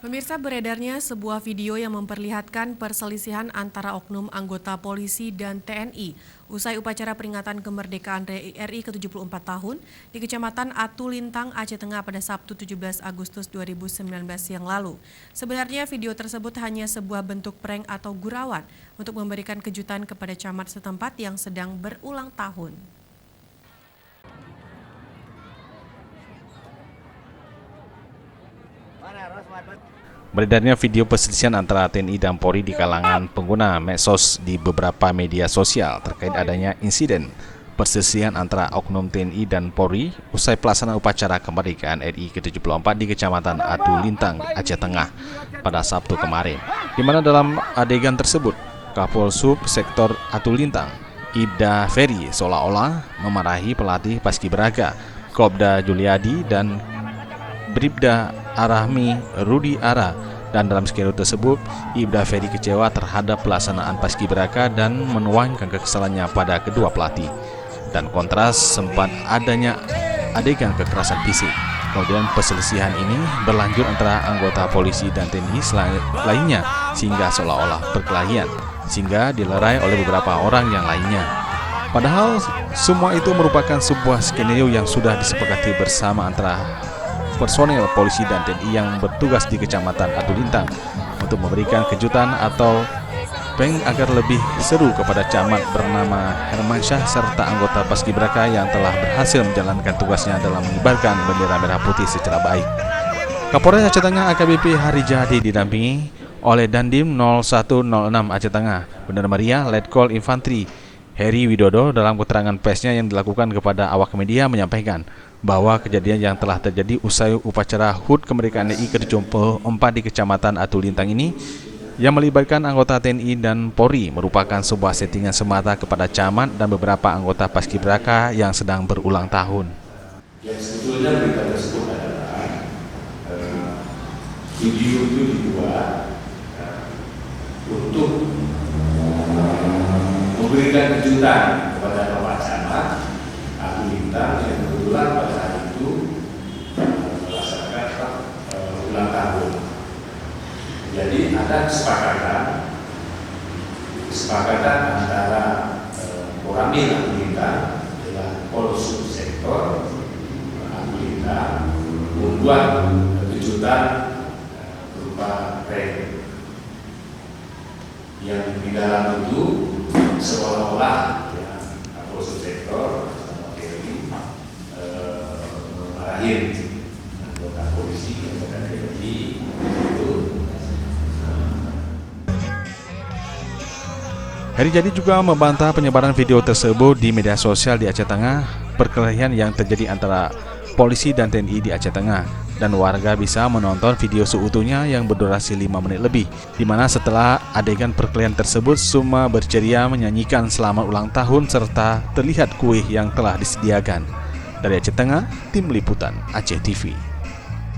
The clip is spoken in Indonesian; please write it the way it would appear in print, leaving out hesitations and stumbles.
Pemirsa, beredarnya sebuah video yang memperlihatkan perselisihan antara oknum anggota polisi dan TNI usai upacara peringatan kemerdekaan RI ke-74 tahun di Kecamatan Atu Lintang, Aceh Tengah pada Sabtu 17 Agustus 2019 yang lalu. Sebenarnya video tersebut hanya sebuah bentuk prank atau gurauan untuk memberikan kejutan kepada camat setempat yang sedang berulang tahun. Beredarnya video perselisihan antara TNI dan Polri di kalangan pengguna medsos di beberapa media sosial terkait adanya insiden perselisihan antara oknum TNI dan Polri usai pelaksanaan upacara kemerdekaan RI ke-74 di Kecamatan Atu Lintang, Aceh Tengah pada Sabtu kemarin. Di mana dalam adegan tersebut, Kapolsub Sektor Atu Lintang, Ibda Ferry, seolah-olah memarahi pelatih Paskibraka, Kopda Juliadi dan Bribda Arahmi Rudi Ara, dan dalam skenario tersebut Ibda Ferry kecewa terhadap pelaksanaan Paskibraka dan menuangkan kekesalannya pada kedua pelatih, dan kontras sempat adanya adegan kekerasan fisik. Kemudian perselisihan ini berlanjut antara anggota polisi dan TNI lainnya sehingga seolah-olah perkelahian, sehingga dilerai oleh beberapa orang yang lainnya. Padahal semua itu merupakan sebuah skenario yang sudah disepakati bersama antara personel polisi dan TNI yang bertugas di Kecamatan Atu Lintang untuk memberikan kejutan atau prank agar lebih seru kepada camat bernama Hermansyah serta anggota Paskibraka yang telah berhasil menjalankan tugasnya dalam mengibarkan bendera merah putih secara baik. Kapolres Aceh Tengah AKBP Harijadi didampingi oleh Dandim 0106 Aceh Tengah, Bener Maria, Letkol Infantri Heri Widodo dalam keterangan persnya yang dilakukan kepada awak media menyampaikan bahwa kejadian yang telah terjadi usai upacara HUT kemerdekaan RI ke-74 di Kecamatan Atu Lintang ini yang melibatkan anggota TNI dan Polri merupakan sebuah settingan semata kepada camat dan beberapa anggota Paskibraka yang sedang berulang tahun. Yang sebetulnya berita tersebut adalah video itu dibuat untuk memberikan kejutan kepada Bapak Camat Atu Lintang yang kebetulan pada hari itu melaksanakan ulang tahun. Jadi ada kesepakatan antara Koramil Atu Lintang dengan Polsub Sektor Atu Lintang membuat kejutan berupa prank yang di dalam itu seolah-olah Polsub Sektor sama TNI memarahin anggota polisi, anggota TNI itu. Harijadi juga membantah penyebaran video tersebut di media sosial di Aceh Tengah, perkelahian yang terjadi antara polisi dan TNI di Aceh Tengah, dan warga bisa menonton video seutuhnya yang berdurasi 5 menit lebih, di mana setelah adegan perkelahian tersebut semua berceria menyanyikan selamat ulang tahun serta terlihat kue yang telah disediakan. Dari Aceh Tengah, Tim Liputan Aceh TV.